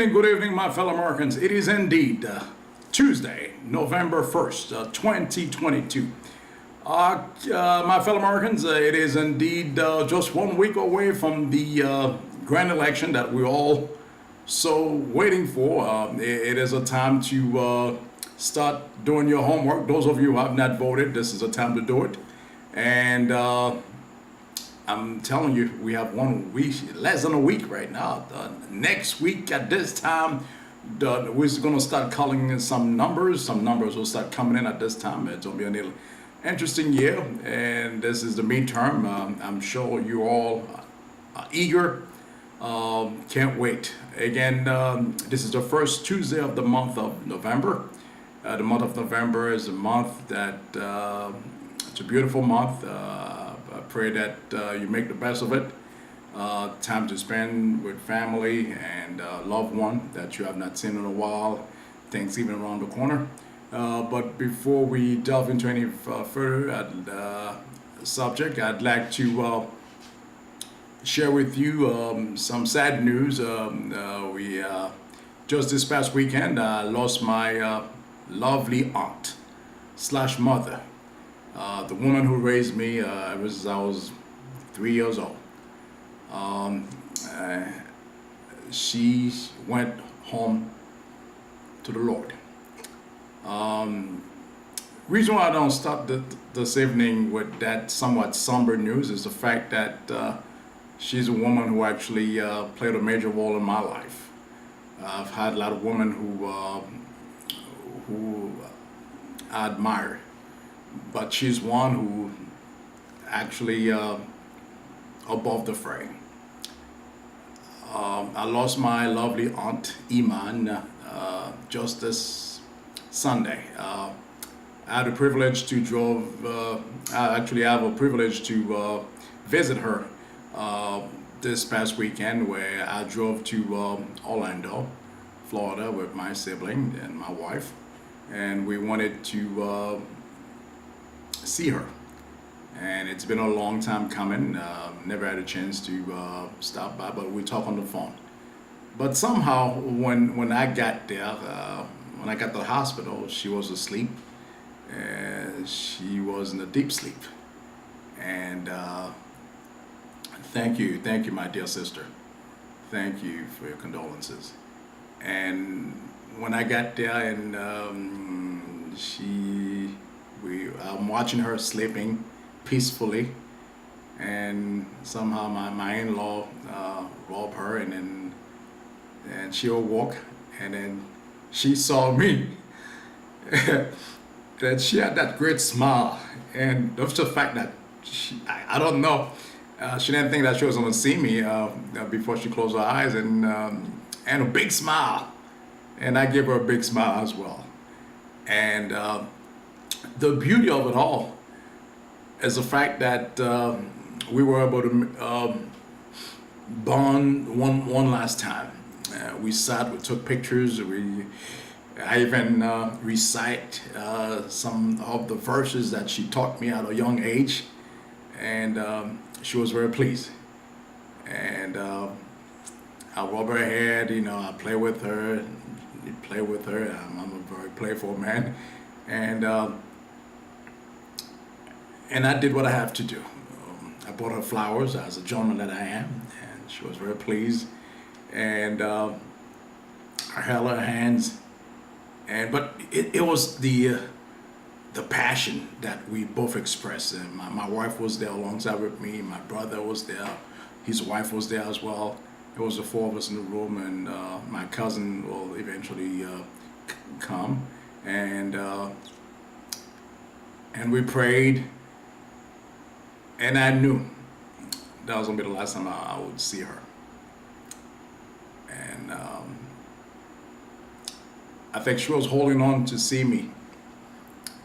Good evening, my fellow Americans. It is indeed Tuesday, November 1st, 2022. My fellow Americans, it is indeed just 1 week away from the grand election that we're all so waiting for. It is a time to start doing your homework. Those of you who have not voted, this is a time to do it. And I'm telling you, we have 1 week, less than a week right now. Next week at this time, we're going to start calling in some numbers. Some numbers will start coming in at this time. It's going to be an interesting year, and this is the midterm. I'm sure you all are eager. Can't wait. Again, this is the first Tuesday of the month of November. The month of November is a month that it's a beautiful month. I pray that you make the best of it. Time to spend with family and loved one that you have not seen in a while. Thanksgiving around the corner. But before we delve into any further subject, I'd like to share with you some sad news. We just this past weekend I lost my lovely aunt slash mother. The woman who raised me, I was 3 years old. She went home to the Lord. Reason why I don't start this evening with that somewhat somber news is the fact that she's a woman who actually played a major role in my life. I've had a lot of women who I admire, but she's one who actually above the fray. I lost my lovely aunt Iman just this Sunday. I had a privilege to I have a privilege to visit her this past weekend, where I drove to Orlando, Florida, with my sibling and my wife, and we wanted to see her. And it's been a long time coming. Never had a chance to stop by, but we talk on the phone. But somehow, when I got there, when I got to the hospital, she was asleep. She was in a deep sleep. And thank you, my dear sister. Thank you for your condolences. And when I got there, and I'm watching her sleeping peacefully, and somehow my in-law robbed her, and she awoke, and then she saw me. That she had that great smile, and just the fact that I don't know, she didn't think that she was going to see me before she closed her eyes, and a big smile, and I gave her a big smile as well. And the beauty of it all is the fact that we were able to bond one last time. We sat, we took pictures, I even recite some of the verses that she taught me at a young age, and she was very pleased. And I rub her head, I play with her. I'm a very playful man, and I did what I have to do. I bought her flowers as a gentleman that I am, and she was very pleased. And I held her hands, but it was the passion that we both expressed. And my wife was there alongside with me. My brother was there. His wife was there as well. It was the four of us in the room, and my cousin will eventually come, and we prayed. And I knew that was gonna be the last time I would see her. And I think she was holding on to see me.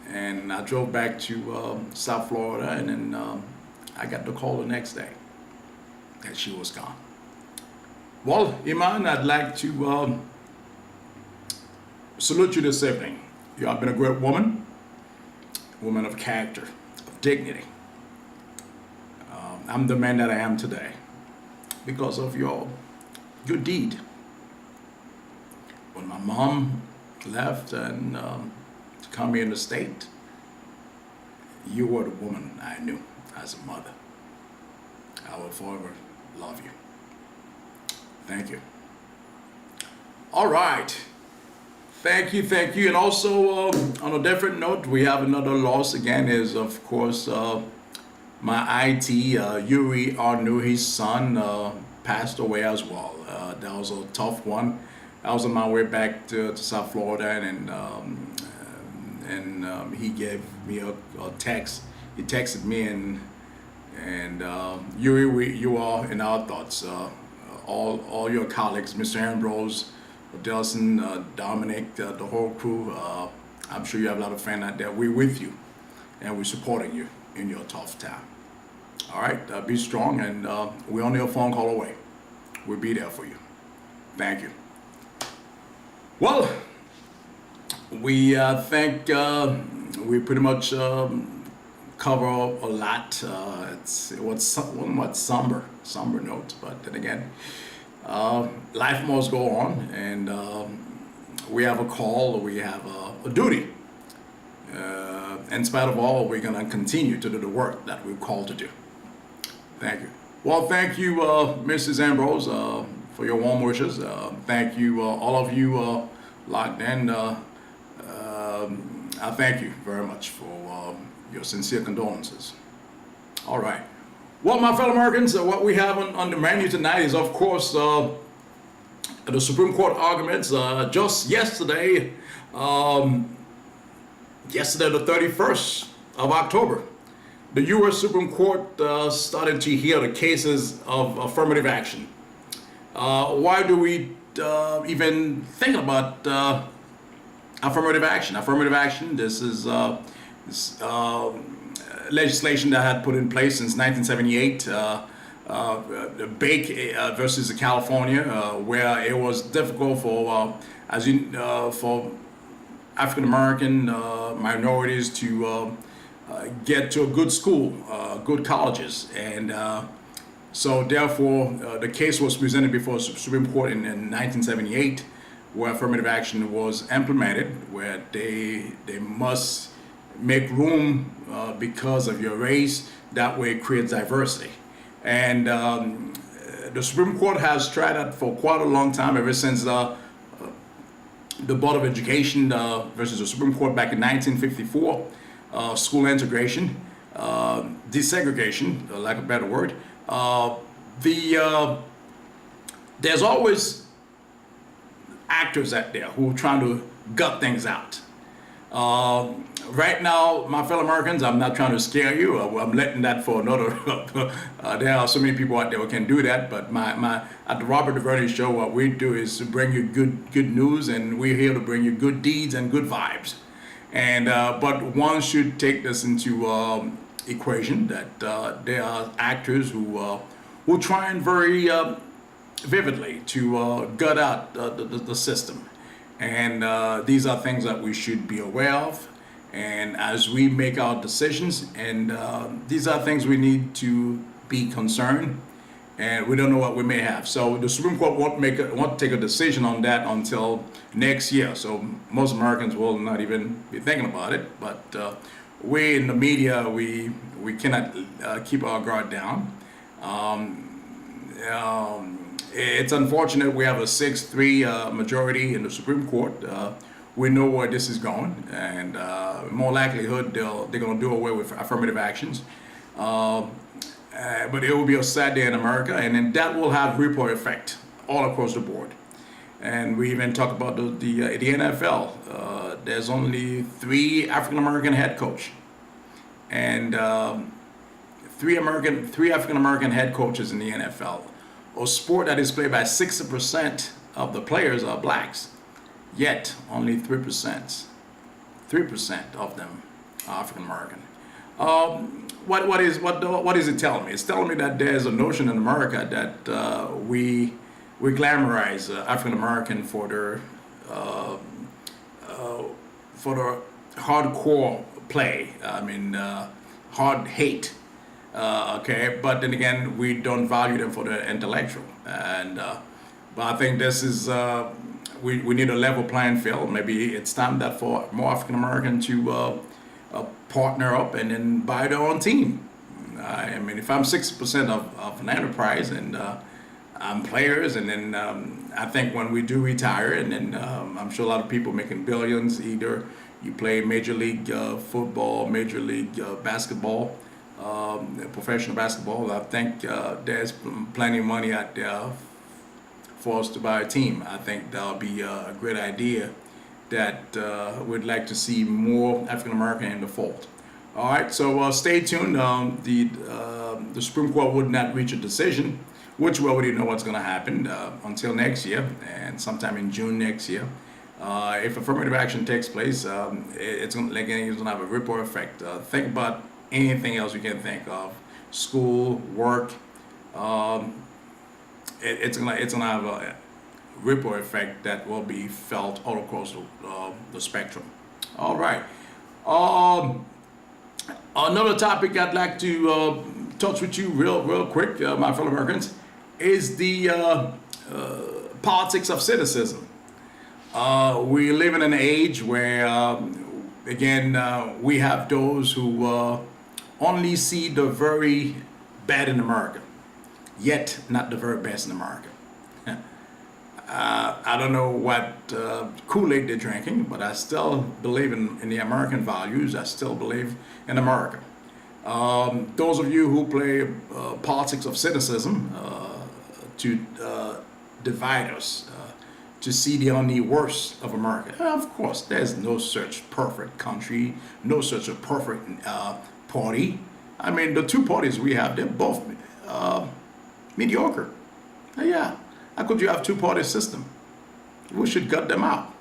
And I drove back to South Florida, and then I got the call the next day that she was gone. Well, Iman, I'd like to salute you this evening. You have been a great woman of character, of dignity. I'm the man that I am today because of your deed. When my mom left and to come here in the state, you were the woman I knew as a mother. I will forever love you. Thank you. All right. Thank you. And also, on a different note, we have another loss again, is of course my IT, Yuri Arnu, his son, passed away as well. That was a tough one. I was on my way back to South Florida, and he gave me a text. He texted me, and Yuri, you are in our thoughts. All your colleagues, Mr. Ambrose, Delson, Dominic, the whole crew. I'm sure you have a lot of fans out there. We're with you, and we're supporting you in your tough time. All right, be strong, and we're only a phone call away. We'll be there for you. Thank you. Well, we think we pretty much cover a lot. It was somewhat somber note, but then again, life must go on, and we have a call, we have a duty. In spite of all, we're going to continue to do the work that we're called to do. Thank you. Well, thank you, Mrs. Ambrose, for your warm wishes. Thank you, all of you locked in. I thank you very much for your sincere condolences. All right. Well, my fellow Americans, what we have on the menu tonight is, of course, the Supreme Court arguments. Just yesterday, the 31st of October, the U.S. Supreme Court started to hear the cases of affirmative action. Why do we even think about affirmative action? Affirmative action, this is legislation that had put in place since 1978, Bake versus California, where it was difficult for, for African American minorities to get to a good school, good colleges, and so therefore the case was presented before the Supreme Court in 1978, where affirmative action was implemented, where they must make room because of your race. That way it creates diversity. And the Supreme Court has tried that for quite a long time, ever since the Board of Education versus the Supreme Court back in 1954, school integration, desegregation, lack of a better word. There's always actors out there who are trying to gut things out. Right now, my fellow Americans, I'm not trying to scare you. I'm letting that for another. There are so many people out there who can do that. But at the Robert Duverny Show, what we do is to bring you good news, and we're here to bring you good deeds and good vibes. And but one should take this into equation that there are actors who trying very vividly to gut out the system. And these are things that we should be aware of. And as we make our decisions, and these are things we need to be concerned, and we don't know what we may have. So the Supreme Court won't take a decision on that until next year. So most Americans will not even be thinking about it. But we in the media, we cannot keep our guard down. It's unfortunate we have a 6-3 majority in the Supreme Court. We know where this is going, and more likelihood they're going to do away with affirmative actions. But it will be a sad day in America, and then that will have ripple effect all across the board. And we even talk about the NFL. There's only 3 African American head coach, and 3 African American head coaches in the NFL. A sport that is played by 60% of the players are blacks. Yet only 3% of them are African American. What is it telling me? It's telling me that there's a notion in America that we glamorize African American uh, for the hardcore play. I mean, hard hate. Okay, but then again, we don't value them for the intellectual. And but I think this is we need a level playing field. Maybe it's time that for more African American to partner up and then buy their own team. I mean, if I'm 60% of an enterprise and I'm players, and then I think when we do retire, and then I'm sure a lot of people making billions, either you play Major League football, Major League basketball, professional basketball. I think there's plenty of money out there for us to buy a team. I think that'll be a great idea that we'd like to see more African American in the fold. All right, so stay tuned. The Supreme Court would not reach a decision, which we already know what's going to happen until next year, and sometime in June next year. If affirmative action takes place, it's going to have a ripple effect. Think about anything else you can think of: school, work. It's gonna have a ripple effect that will be felt all across the spectrum. All right. Another topic I'd like to touch with you real quick, my fellow Americans, is the politics of citicism. We live in an age where, again, we have those who only see the very bad in America, yet not the very best in America. I don't know what Kool-Aid they're drinking, but I still believe in the American values. I still believe in America. Those of you who play politics of cynicism to divide us, to see the only worst of America. Of course, there's no such perfect country, no such a perfect party. I mean, the two parties we have, they're both mediocre. Yeah. How could you have two-party system? We should gut them out.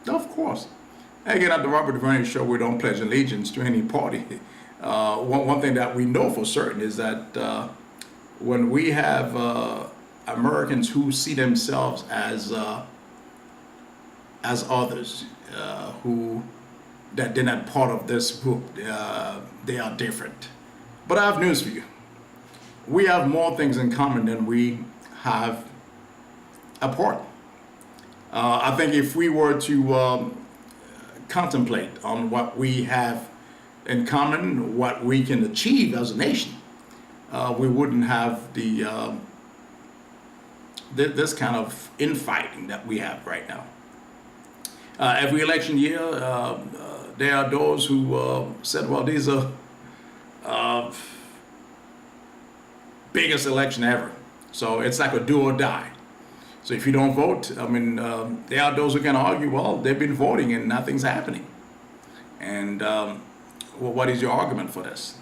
Of course. Again, at the Robert Duverny Show, we don't pledge allegiance to any party. One thing that we know for certain is that when we have Americans who see themselves as others, who that they're not part of this group, they are different. But I have news for you. We have more things in common than we have apart. I think if we were to contemplate on what we have in common, what we can achieve as a nation, we wouldn't have this kind of infighting that we have right now. Every election year, there are those who said, well, these are biggest election ever. So it's like a do or die. So if you don't vote, I mean, there are those who can argue, well, they've been voting and nothing's happening. And well, what is your argument for this?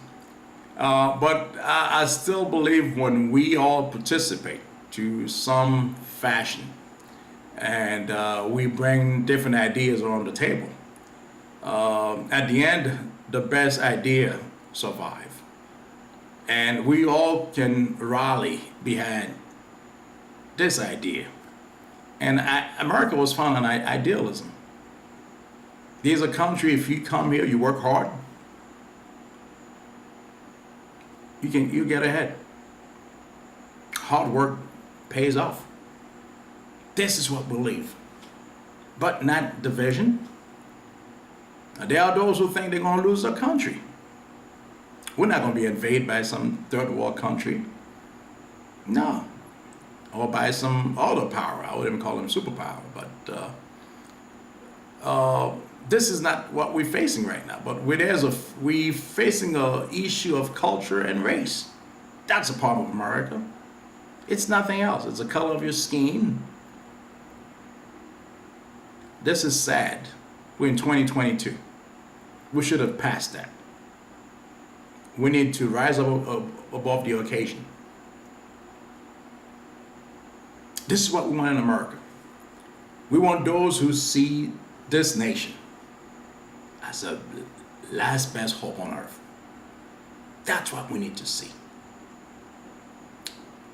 But I still believe when we all participate to some fashion and we bring different ideas around the table, at the end, the best idea survive. And we all can rally behind this idea. And America was founded on idealism. There's a country, if you come here, you work hard, you get ahead. Hard work pays off. This is what we believe. But not division. There are those who think they're going to lose their country. We're not going to be invaded by some third world country. No. Or by some other power. I wouldn't even call them superpower. But this is not what we're facing right now. But we're facing an issue of culture and race. That's a part of America. It's nothing else. It's the color of your skin. This is sad. We're in 2022. We should have passed that. We need to rise above the occasion. This is what we want in America. We want those who see this nation as a last best hope on earth. That's what we need to see.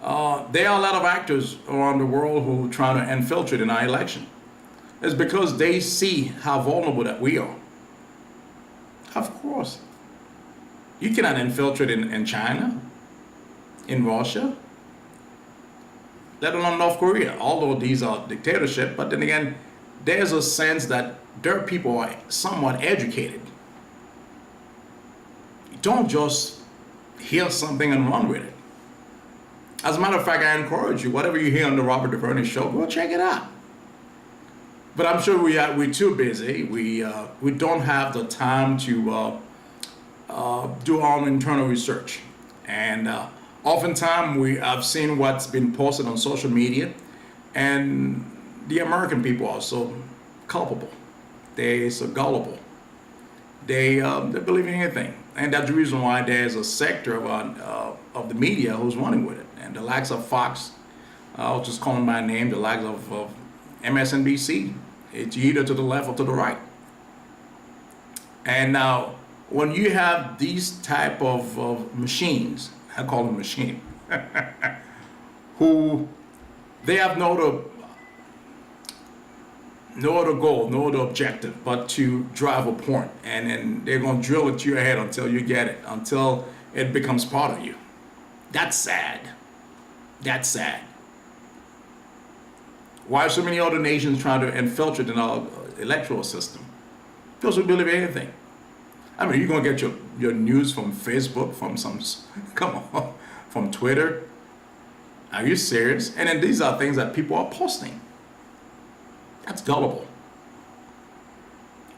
There are a lot of actors around the world who are trying to infiltrate in our election. It's because they see how vulnerable that we are. Of course. You cannot infiltrate in China, in Russia, let alone North Korea, although these are dictatorship, but then again, there's a sense that their people are somewhat educated. You don't just hear something and run with it. As a matter of fact, I encourage you, whatever you hear on the Robert Duverny show, go check it out. But I'm sure we're too busy. We don't have the time to do our own internal research. And oftentimes I've seen what's been posted on social media, and the American people are so culpable. They're so gullible. They believe in anything. And that's the reason why there's a sector of the media who's running with it. And the likes of Fox, I'll just call them by name, the likes of MSNBC, it's either to the left or to the right. And now, when you have these type of machines, I call them machine, who they have no other goal, no other objective, but to drive a point, and then they're going to drill it to your head until you get it, until it becomes part of you. That's sad. That's sad. Why are so many other nations trying to infiltrate in our electoral system? Because we believe anything. I mean, you're going to get your news from Facebook, from Twitter. Are you serious? And then these are things that people are posting. That's gullible.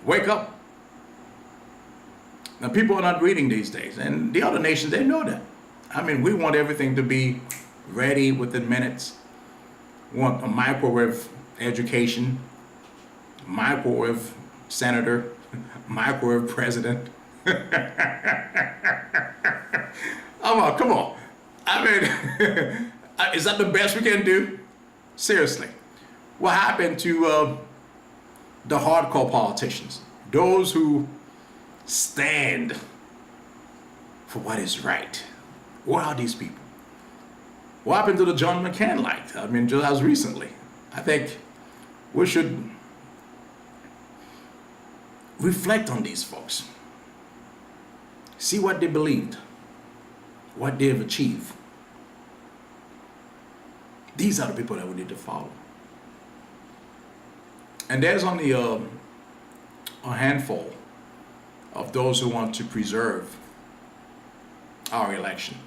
Wake up. Now, people are not reading these days. And the other nations, they know that. I mean, we want everything to be ready within minutes. We want a microwave education, microwave senator, microwave president. Come on. I mean, is that the best we can do? Seriously. What happened to the hardcore politicians? Those who stand for what is right. Where are these people? What happened to the John McCain light? I mean, just as recently. I think we should reflect on these folks. See what they believed, what they've achieved. These are the people that we need to follow. And there's only a handful of those who want to preserve our election.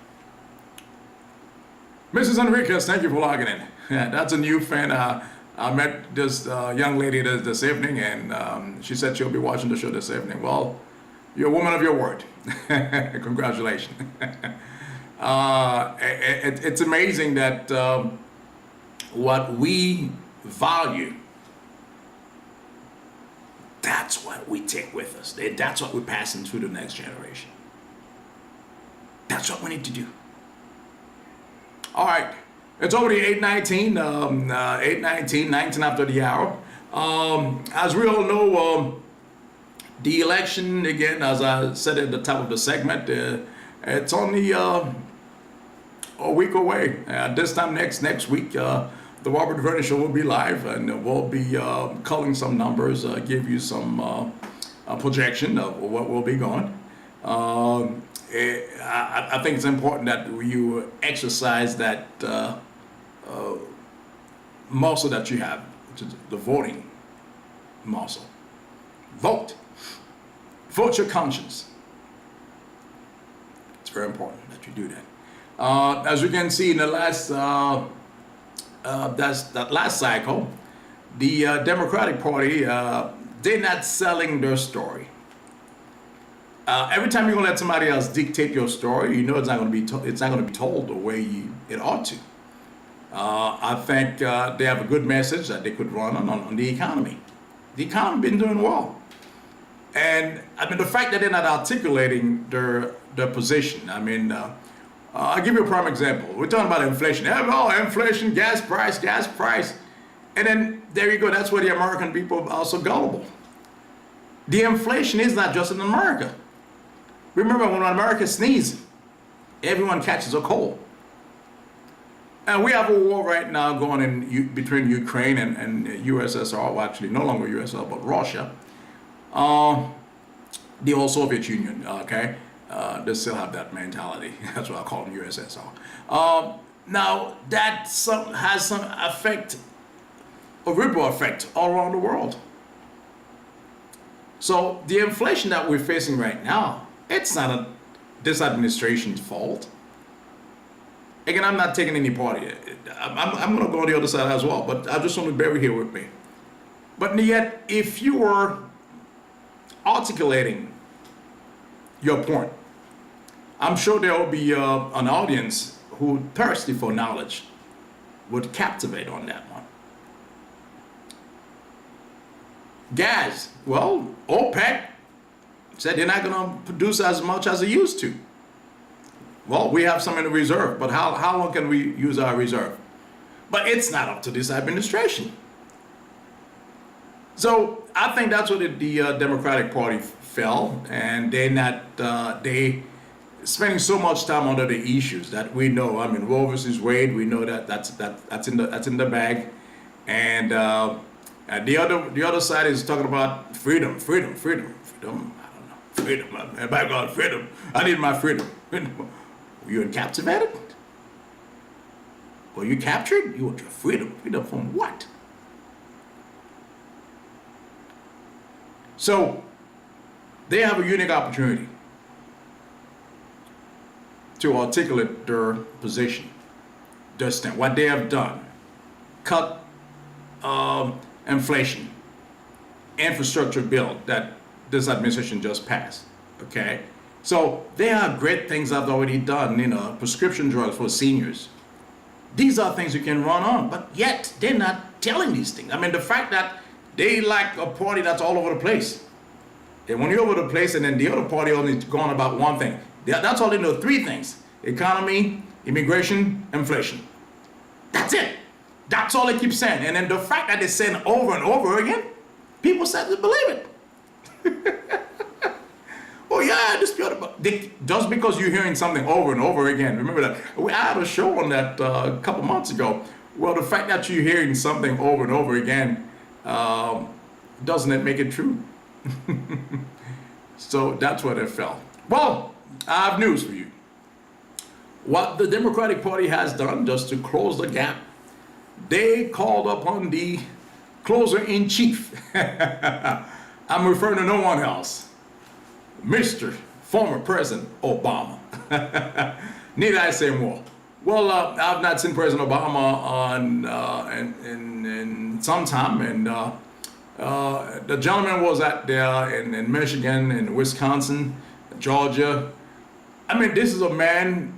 Mrs. Enriquez, thank you for logging in. Yeah, that's a new fan. I met this young lady this evening, and she said she'll be watching the show this evening. Well, you're a woman of your word. Congratulations. It's amazing that what we value, that's what we take with us. That's what we're passing through the next generation. That's what we need to do. All right, it's already 8:19, 8:19, 19 after the hour. As we all know, the election, again, as I said at the top of the segment, it's only a week away. This time next week, the Robert Duverny Show will be live, and we'll be culling some numbers, give you some projection of what will be going. I think it's important that you exercise that muscle that you have, which is the voting muscle. Vote. Vote your conscience. It's very important that you do that. As you can see in the last that last cycle, the Democratic Party, they're not selling their story. Every time you're gonna let somebody else dictate your story, you know it's not gonna be told the way it ought to. I think they have a good message that they could run on the economy. The economy been doing well, and I mean the fact that they're not articulating their position. I mean, I'll give you a prime example. We're talking about inflation. Oh, inflation, gas price, and then there you go. That's why the American people are so gullible. The inflation is not just in America. Remember, when America sneezes, everyone catches a cold. And we have a war right now going in between Ukraine and USSR, well, actually no longer USSR, but Russia. The old Soviet Union, okay? They still have that mentality. That's why I call them USSR. Now, that has some effect, a ripple effect all around the world. So the inflation that we're facing right now, it's not this administration's fault. Again, I'm not taking any party. I'm going to go on the other side as well, but I just want to bear here with me. But yet, if you were articulating your point, I'm sure there will be an audience who thirsty for knowledge would captivate on that one. Gas, well, OPEC said they're not going to produce as much as they used to. Well, we have some in the reserve, but how long can we use our reserve? But it's not up to this administration. So I think that's where the Democratic Party fell, and they spending so much time under the issues that we know. I mean, Roe versus Wade, we know that's in the bag, and the other side is talking about freedom. I don't know, freedom. By God, freedom. I need my freedom. Were you captivated? Were you captured? You want your freedom. Freedom from what? So they have a unique opportunity to articulate their position, their stand, what they have done, cut inflation, infrastructure bill that this administration just passed. Okay, so there are great things I've already done. Prescription drugs for seniors. These are things you can run on, but yet they're not telling these things. I mean, the fact that they like a party that's all over the place. And when you're over the place and then the other party only going about one thing, that's all they know, three things: economy, immigration, inflation. That's it. That's all they keep saying. And then the fact that they're saying over and over again, people start to believe it. Oh yeah, just because you're hearing something over and over again. Remember that I had a show on that a couple months ago. Well, the fact that you're hearing something over and over again, doesn't it make it true? So that's where they fell. Well, I have news for you. What the Democratic Party has done just to close the gap, they called upon the closer-in-chief. I'm referring to no one else. Mr. Former President Obama. Need I say more? Well, I've not seen President Obama in some time, and the gentleman was out there in Michigan, in Wisconsin, Georgia. I mean, this is a man,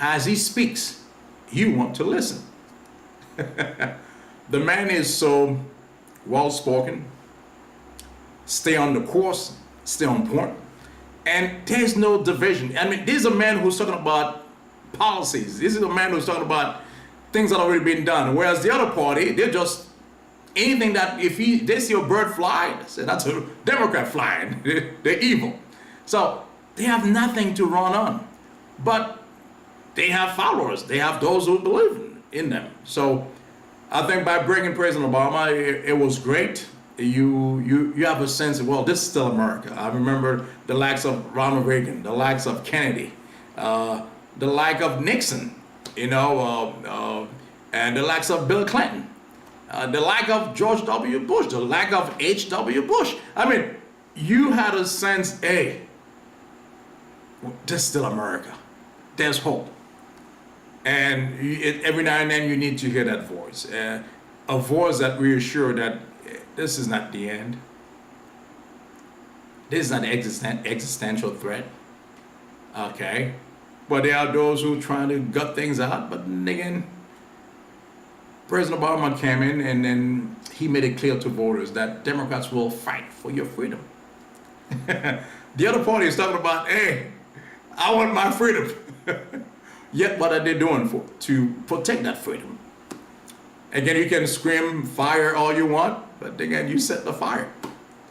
as he speaks, you want to listen. The man is so well-spoken, stay on the course, stay on point, and there's no division. I mean, this is a man who's talking about policies. This is a man who's talking about things that have already been done. Whereas the other party, they're just anything that if they see a bird fly, they say that's a Democrat flying. They're evil. So they have nothing to run on, but they have followers. They have those who believe in them. So I think by bringing President Obama, it was great. You have a sense of, well, this is still America. I remember the likes of Ronald Reagan, the likes of Kennedy, the like of Nixon, and the likes of Bill Clinton, the like of George W. Bush, the like of H.W. Bush. I mean, you had a sense, hey, this is still America. There's hope. And every now and then you need to hear that voice, a voice that reassures that this is not the end. This is not an existential threat. Okay? But there are those who are trying to gut things out. But again, President Obama came in and then he made it clear to voters that Democrats will fight for your freedom. The other party is talking about, hey, I want my freedom. Yet what are they doing to protect that freedom? Again, you can scream fire all you want, but again, you set the fire.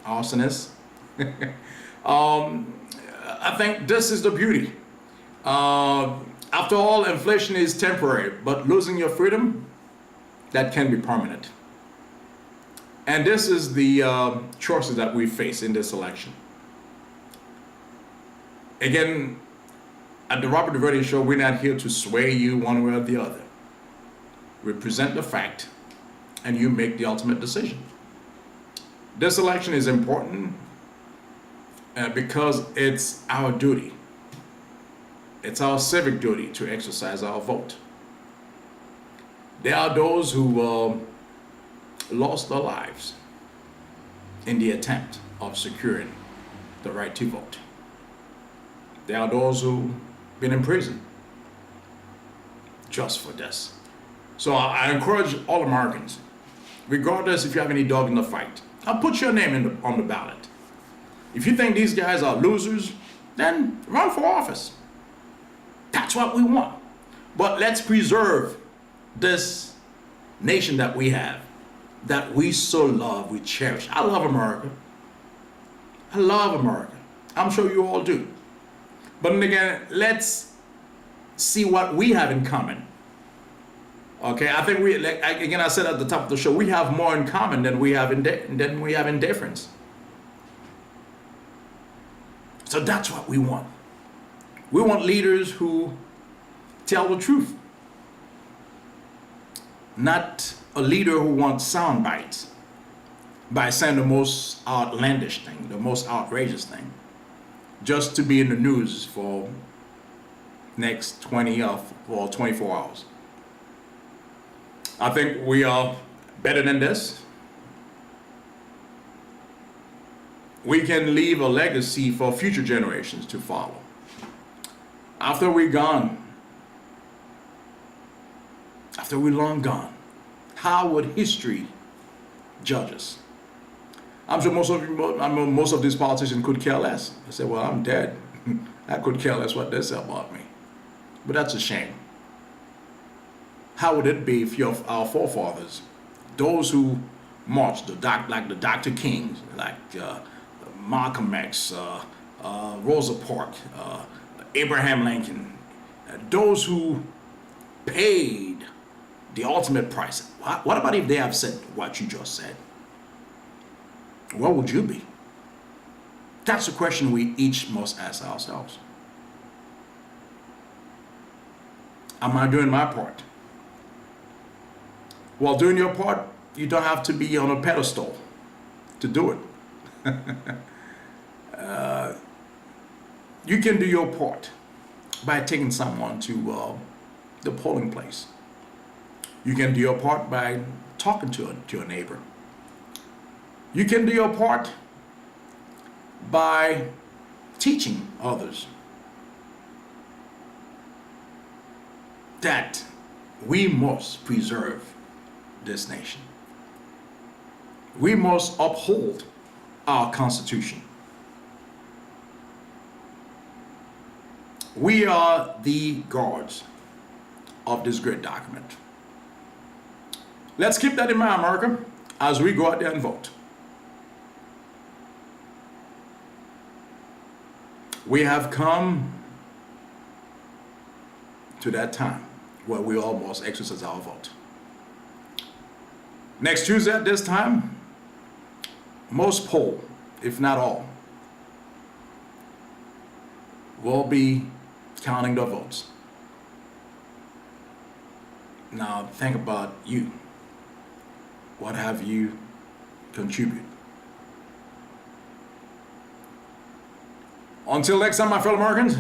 Arsonist. I think this is the beauty. After all, inflation is temporary, but losing your freedom, that can be permanent. And this is the choices that we face in this election. Again, at the Robert Duverny Show, we're not here to sway you one way or the other. We present the fact, and you make the ultimate decision. This election is important because it's our duty. It's our civic duty to exercise our vote. There are those who lost their lives in the attempt of securing the right to vote. There are those who've been in prison just for this. So I encourage all Americans, regardless if you have any dog in the fight, I'll put your name on the ballot. If you think these guys are losers, then run for office. That's what we want. But let's preserve this nation that we have, that we so love, we cherish. I love America. I love America. I'm sure you all do. But then again, let's see what we have in common. Okay, I think again, I said at the top of the show, we have more in common than we have in difference. So that's what we want. We want leaders who tell the truth. Not a leader who wants sound bites by saying the most outlandish thing, the most outrageous thing, just to be in the news for next 20 or 24 hours. I think we are better than this. We can leave a legacy for future generations to follow. After we're gone, after we're long gone, how would history judge us? I'm sure most of these politicians could care less. They say, well, I'm dead. I could care less what they say about me. But that's a shame. How would it be if our forefathers, those who marched, like the Dr. Kings, like Malcolm X, Rosa Parks, Abraham Lincoln, those who paid the ultimate price. What about if they have said what you just said? What would you be? That's a question we each must ask ourselves. Am I doing my part? While doing your part, you don't have to be on a pedestal to do it. You can do your part by taking someone to the polling place. You can do your part by talking to a neighbor. You can do your part by teaching others that we must preserve this nation. We must uphold our Constitution. We are the guards of this great document. Let's keep that in mind, America, as we go out there and vote. We have come to that time where we almost exercise our vote. Next Tuesday at this time, most poll, if not all, will be counting the votes. Now think about you. What have you contributed? Until next time, my fellow Americans,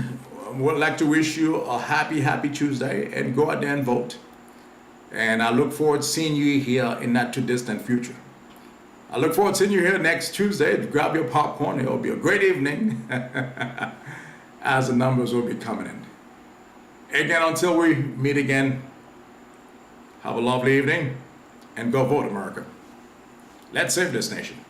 I would like to wish you a happy Tuesday, and go out there and vote. And I look forward to seeing you here in not too distant future. I look forward to seeing you here next Tuesday. Grab your popcorn. It will be a great evening as the numbers will be coming in. Again, until we meet again, have a lovely evening and go vote, America. Let's save this nation.